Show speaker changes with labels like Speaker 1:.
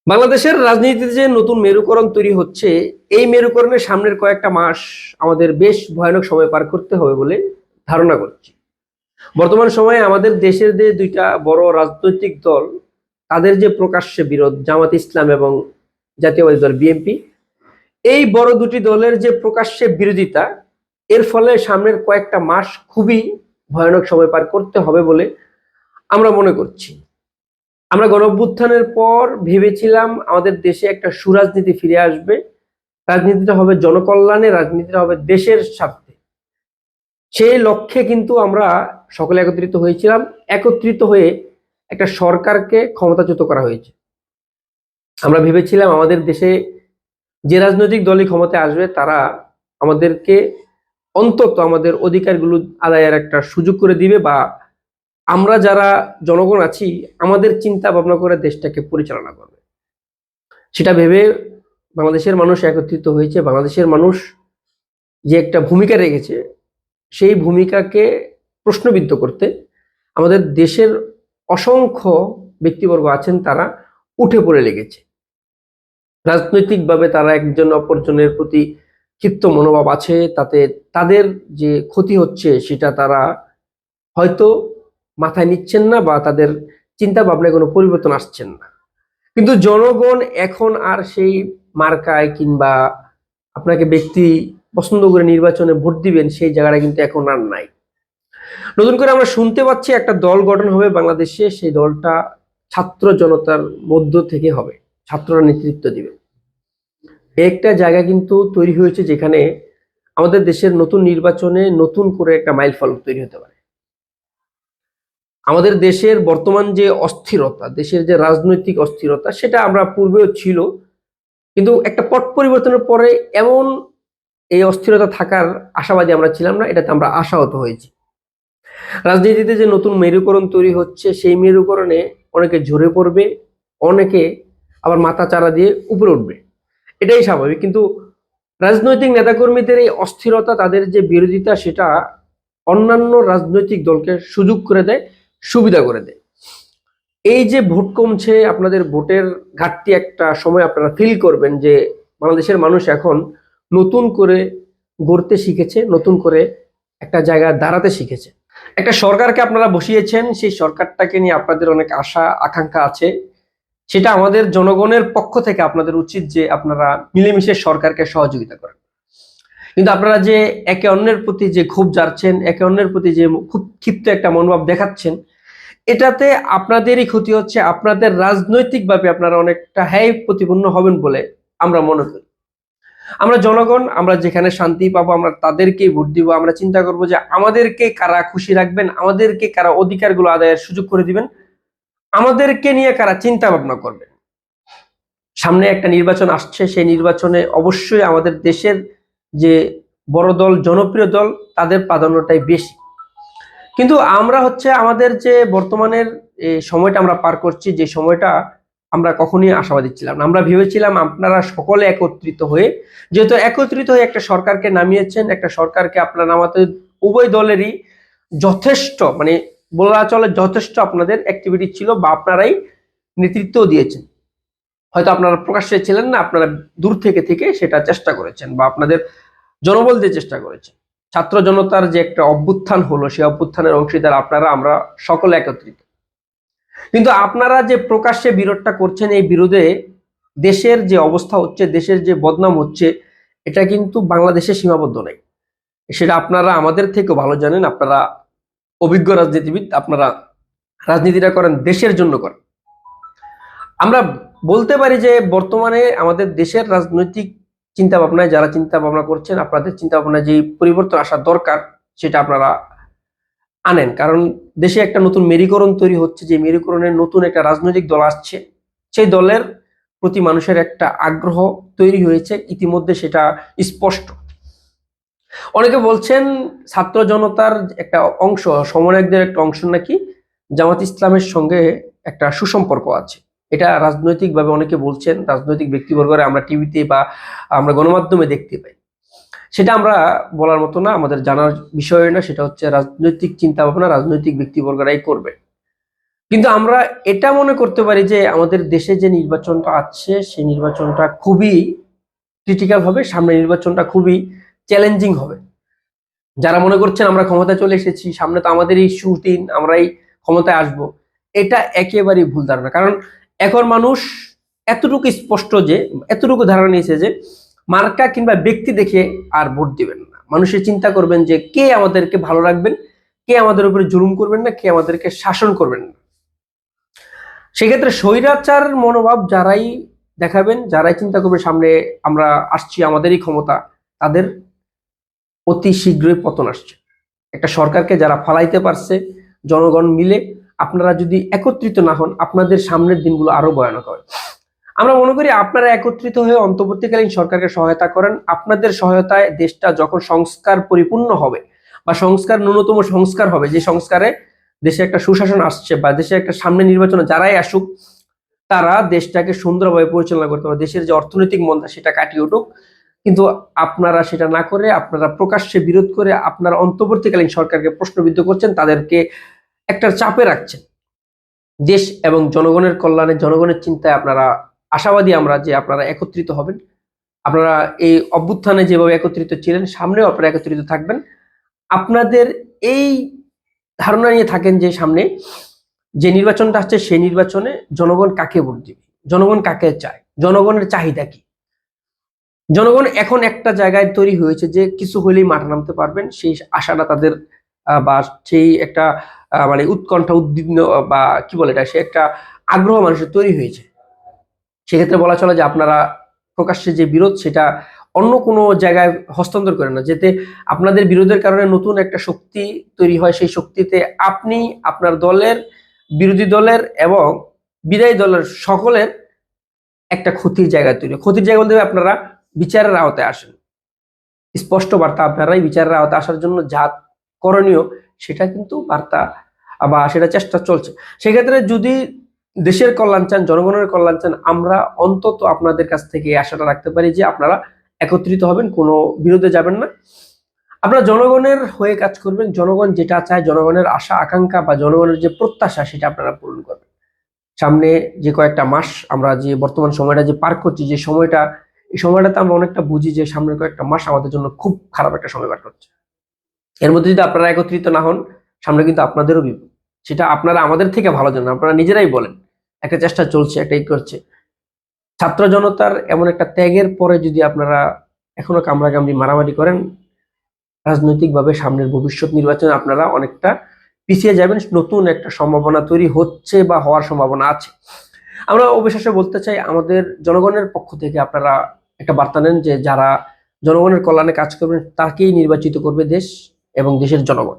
Speaker 1: বাংলাদেশের রাজনীতিতে যে নতুন মেরুকরণ তৈরি হচ্ছে, এই মেরুকরণের সামনের কয়েকটা মাস আমাদের বেশ ভয়ানক সময় পার করতে হবে বলে ধারণা করছি। বর্তমান সময়ে আমাদের দেশের যে দুইটা বড় রাজনৈতিক দল, তাদের যে প্রকাশ্যে বিরোধ, জামাত ইসলাম এবং জাতীয়বাদী দল বিএনপি, এই বড় দুটি দলের যে প্রকাশ্যে বিরোধিতা, এর ফলে সামনের কয়েকটা মাস খুবই ভয়ানক সময় পার করতে হবে বলে আমরা মনে করছি। আমরা গণঅভ্যুত্থানের পর ভেবেছিলাম আমাদের দেশে একটা সুরাজনীতি ফিরে আসবে, রাজনীতিটা হবে জনকল্যাণে, রাজনীতিটা হবে দেশের স্বার্থে। সেই লক্ষ্যে কিন্তু আমরা সকলে একত্রিত হয়েছিলাম। একত্রিত হয়ে একটা সরকারকে ক্ষমতাচ্যুত করা হয়েছে। আমরা ভেবেছিলাম আমাদের দেশে যে রাজনৈতিক দলই ক্ষমতায় আসবে তারা আমাদেরকে অন্তত আমাদের অধিকারগুলো আদায়ের একটা সুযোগ করে দিবে, বা আমরা যারা জনগণ আছি আমাদের চিন্তা ভাবনা করে দেশটাকে পরিচালনা করবে। সেটা ভেবে বাংলাদেশের মানুষ একত্রিত হয়েছে। বাংলাদেশের মানুষ যে একটা ভূমিকা রেখেছে, সেই ভূমিকাকে প্রশ্নবিদ্ধ করতে আমাদের দেশের অসংখ্য ব্যক্তিবর্গ আছেন, তারা উঠে পড়ে লেগেছে। রাজনৈতিকভাবে তারা একজন অপরজনের প্রতি ক্ষিপ্ত মনোভাব আছে, তাতে তাদের যে ক্ষতি হচ্ছে সেটা তারা হয়তো মাথায় নিচ্ছেন না, বা তাদের চিন্তা ভাবনায় কোনো পরিবর্তন আসছেন না। কিন্তু জনগণ এখন আর সেই মার্কায় কিংবা আপনাকে ব্যক্তি পছন্দ করে নির্বাচনে ভোট দিবেন সেই জায়গাটা কিন্তু এখন আর নাই। নতুন করে আমরা শুনতে পাচ্ছি একটা দল গঠন হবে বাংলাদেশে, সেই দলটা ছাত্র জনতার মধ্য থেকে হবে, ছাত্ররা নেতৃত্ব দিবে। একটা জায়গা কিন্তু তৈরি হয়েছে যেখানে আমাদের দেশের নতুন নির্বাচনে নতুন করে একটা মাইলফলক তৈরি হতে পারে। আমাদের দেশের বর্তমান যে অস্থিরতা, দেশের যে রাজনৈতিক অস্থিরতা, সেটা আমরা পূর্বেও ছিল, কিন্তু একটা পট পরিবর্তনের পরে এমন এই অস্থিরতা থাকার আশাবাদী আমরা ছিলাম না, এটাতে আমরা আশাহত হয়েছি। রাজনীতিতে যে নতুন মেরুকরণ তৈরি হচ্ছে, সেই মেরুকরণে অনেকে ঝরে পড়বে, অনেকে আবার মাথা চারা দিয়ে উপরে উঠবে, এটাই স্বাভাবিক। কিন্তু রাজনৈতিক নেতাকর্মীদের এই অস্থিরতা, তাদের যে বিরোধিতা, সেটা অন্যান্য রাজনৈতিক দলকে সুযোগ করে দেয়, সুবিধা করে দেয়। এই যে ভোট কমছে, আপনাদের ভোটের ঘাটতি একটা সময় আপনারা ফিল করবেন যে বাংলাদেশের মানুষ এখন নতুন করে গড়তে শিখেছে, নতুন করে একটা জায়গায় দাঁড়াতে শিখেছে। একটা সরকারকে আপনারা বসিয়েছেন, সেই সরকারটাকে নিয়ে আপনাদের অনেক আশা আকাঙ্ক্ষা আছে। সেটা আমাদের জনগণের পক্ষ থেকে আপনাদের উচিত যে আপনারা মিলেমিশে সরকারকে সহযোগিতা করেন। কিন্তু আপনারা যে একে অন্যের প্রতি যে ক্ষোভ জারছেন, একে অন্যের প্রতি যে খুব ক্ষিপ্ত একটা মনোভাব দেখাচ্ছেন, এটাতে আপনাদেরই ক্ষতি হচ্ছে। আপনাদের রাজনৈতিকভাবে আপনারা অনেকটা হ্যায় প্রতিপন্ন হবেন বলে আমরা মনে করি। আমরা জনগণ, আমরা যেখানে শান্তি পাবো আমরা তাদেরকেই ভোট দিব। আমরা চিন্তা করব যে আমাদেরকে কারা খুশি রাখবেন, আমাদেরকে কারা অধিকারগুলো আদায়ের সুযোগ করে দিবেন, আমাদেরকে নিয়ে কারা চিন্তা ভাবনা করবেন। সামনে একটা নির্বাচন আসছে, সেই নির্বাচনে অবশ্যই আমাদের দেশের যে বড় দল, জনপ্রিয় দল, তাদের প্রাধান্যটাই বেশি। কিন্তু আমরা হচ্ছে আমাদের যে বর্তমানের সময়টা আমরা পার করছি, যে সময়টা আমরা কখনোই আশাবাদী ছিলাম না। আমরা ভেবেছিলাম আপনারা সকলে একত্রিত হয়ে, যেহেতু একত্রিত হয়ে একটা সরকারকে নামিয়েছেন, একটা সরকারকে আপনারা নামাতে উভয় দলেরই যথেষ্ট, মানে বলা চলে যথেষ্ট আপনাদের অ্যাক্টিভিটি ছিল, বা আপনারাই নেতৃত্ব দিয়েছেন। হয়তো আপনারা প্রকাশ্যে ছিলেন না, আপনারা দূর থেকে থেকে সেটা চেষ্টা করেছেন, বা আপনাদের জনবল দিয়ে চেষ্টা করেছেন। ছাত্র জনতার যে একটা অভ্যুত্থান হলো, সেই অভ্যুত্থানের অংশীদার আপনারা, আমরা সকলে একত্রিত। কিন্তু আপনারা যে প্রকাশ্যে বিরোধটা করছেন, এই বিরোধে দেশের যে অবস্থা হচ্ছে, দেশের যে বদনাম হচ্ছে, এটা কিন্তু বাংলাদেশে সীমাবদ্ধ নাই। সেটা আপনারা আমাদের থেকেও ভালো জানেন। আপনারা অভিজ্ঞ রাজনীতিবিদ, আপনারা রাজনীতিটা করেন, দেশের জন্য করেন। আমরা বলতে পারি যে বর্তমানে আমাদের দেশের রাজনৈতিক চিন্তা ভাবনায় যারা চিন্তা ভাবনা করছেন, আপনাদের চিন্তা ভাবনায় যে পরিবর্তন আসা দরকার সেটা আপনারা আনেন। কারণ দেশে একটা নতুন মেরুকরণ তৈরি হচ্ছে, যে মেরুকরণের নতুন একটা রাজনৈতিক দল আসছে, সেই দলের প্রতি মানুষের একটা আগ্রহ তৈরি হয়েছে ইতিমধ্যে, সেটা স্পষ্ট। অনেকে বলছেন ছাত্র জনতার একটা অংশ, সমন্বয়কদের একটা অংশ নাকি জামাত ইসলামের সঙ্গে একটা সুসম্পর্ক আছে। এটা রাজনৈতিকভাবে অনেকে বলছেন, রাজনৈতিক ব্যক্তিবর্গরা আমরা টিভিতে বা আমরা গণমাধ্যমে দেখতে পাই। সেটা আমরা বলার মতো না, আমাদের জানার বিষয় না, সেটা হচ্ছে রাজনৈতিক চিন্তা ভাবনা রাজনৈতিক ব্যক্তিবর্গরাই করবে। কিন্তু আমরা এটা মনে করতে পারি যে আমাদের দেশে যে নির্বাচনটা আছে সেই নির্বাচনটা খুবই ক্রিটিক্যাল হবে, সামনে নির্বাচনটা খুবই চ্যালেঞ্জিং হবে। যারা মনে করছেন আমরা ক্ষমতায় চলে এসেছি, সামনে তো আমাদেরই সুদিন, আমরাই ক্ষমতায় আসব, এটা একেবারেই ভুল ধারণা। কারণ এখন মানুষ এতটুকু স্পষ্ট যে, এতটুকু ধারণা নিয়েছে যে মার্কা কিংবা ব্যক্তি দেখে আর ভোট দিবেন না। মানুষের চিন্তা করবেন যে কে আমাদেরকে ভালো রাখবেন, কে আমাদের উপরে জুলুম করবেন না, কে আমাদেরকে শাসন করবেন না। সেক্ষেত্রে স্বৈরাচার মনোভাব যারাই দেখাবেন, যারাই চিন্তা করবে সামনে আমরা আসছি, আমাদেরই ক্ষমতা, তাদের অতি শীঘ্রই পতন আসছে। একটা সরকারকে যারা ফালাইতে পারছে জনগণ মিলে, আপনারা যদি একত্রিত না হন, আপনাদের সামনের দিনগুলো আরো ভয়ানক হবে। আমরা মনে করি আপনারা একত্রিত হয়ে অন্তর্বর্তীকালীন সরকারকে সহায়তা করেন। আপনাদের সহায়তায় দেশটা যখন সংস্কার পরিপূর্ণ হবে বা সংস্কার, ন্যূনতম সংস্কার হবে, যে সংস্কারে দেশে একটা সুশাসন আসছে বা দেশে একটা সামনে নির্বাচনে যারাই আসুক তারা দেশটাকে সুন্দরভাবে পরিচালনা করতে পারে, দেশের যে অর্থনৈতিক মন্দা সেটা কাটিয়ে উঠুক। কিন্তু আপনারা সেটা না করে আপনারা প্রকাশ্যে বিরোধ করে আপনারা অন্তর্বর্তীকালীন সরকারকে প্রশ্নবিদ্ধ করছেন, তাদেরকে একটা চাপে রাখছেন। দেশ এবং জনগণের কল্যাণে, জনগণের চিন্তায় আপনারা আশাবাদী আমরা যে আপনারা একত্রিত হবেন। আপনারা এই অভ্যুত্থানে যেভাবে একত্রিত ছিলেন, সামনেও আপনারা একত্রিত থাকবেন। আপনাদের এই ধারণা নিয়ে থাকেন যে সামনে যে নির্বাচনটা আসছে সেই নির্বাচনে জনগণ কাকে ভোট দিবে, জনগণ কাকে চায়, জনগণের চাহিদা কি। জনগণ এখন একটা জায়গায় তৈরি হয়েছে যে কিছু হলেই মাঠে নামতে পারবেন, সেই আশাটা তাদের বা সেই একটা মানে উৎকণ্ঠা, উদ্বিগ্ন বা কি বলে এটা, সে একটা আগ্রহ মানুষের তৈরি হয়েছে। সেক্ষেত্রে বলা চলে যে আপনারা প্রকাশ্যে যে বিরোধ সেটা অন্য কোনো জায়গায় হস্তান্তর করেন না, যাতে আপনাদের বিরোধের কারণে নতুন একটা শক্তি তৈরি হয়, সেই শক্তিতে আপনি, আপনার দলের, বিরোধী দলের এবং বিদায়ী দলের সকলের একটা ক্ষতির জায়গা তৈরি। ক্ষতির জায়গা বলতে আপনারা বিচারের আওতায় আসেন। স্পষ্ট বার্তা, আপনারাই বিচারের আওতায় আসার জন্য যা করণীয় সেটা কিন্তু বার্তা বা সেটা চেষ্টা চলছে। সেক্ষেত্রে যদি দেশের কল্যাণ চান, জনগণের কল্যাণ চান, আমরা অন্তত আপনাদের কাছ থেকে এই আশাটা রাখতে পারি যে আপনারা একত্রিত হবেন, কোনো বিরোধে যাবেন না। আপনারা জনগণের হয়ে কাজ করবেন, জনগণ যেটা চায়, জনগণের আশা আকাঙ্ক্ষা বা জনগণের যে প্রত্যাশা সেটা আপনারা পূরণ করবেন। সামনে যে কয়েকটা মাস আমরা যে বর্তমান সময়টা যে পার করছি, যে সময়টা, এই সময়টাতে আমরা অনেকটা বুঝি যে সামনের কয়েকটা মাস আমাদের জন্য খুব খারাপ একটা সময় পার করছে। এর মধ্যে যদি আপনারা একত্রিত না হন, সামনে কিন্তু আপনাদেরও বিপদ। সেটা আপনারা আমাদের থেকে ভালো জানেন, আপনারা নিজেরাই বলেন। একটা চেষ্টা চলছে, একটা করছে। ছাত্র জনতার এমন একটা ত্যাগের পরে যদি আপনারা এখনো কামড়াকামড়ি মারামারি করেন, রাজনৈতিকভাবে সামনের ভবিষ্যৎ নির্বাচনে আপনারা অনেকটা পিছিয়ে যাবেন। নতুন একটা সম্ভাবনা তৈরি হচ্ছে বা হওয়ার সম্ভাবনা আছে। আমরা অবশেষে বলতে চাই, আমাদের জনগণের পক্ষ থেকে আপনারা একটা বার্তা নেন যে যারা জনগণের কল্যাণে কাজ করবেন তাকেই নির্বাচিত করবে দেশ এবং দেশের জনগণ।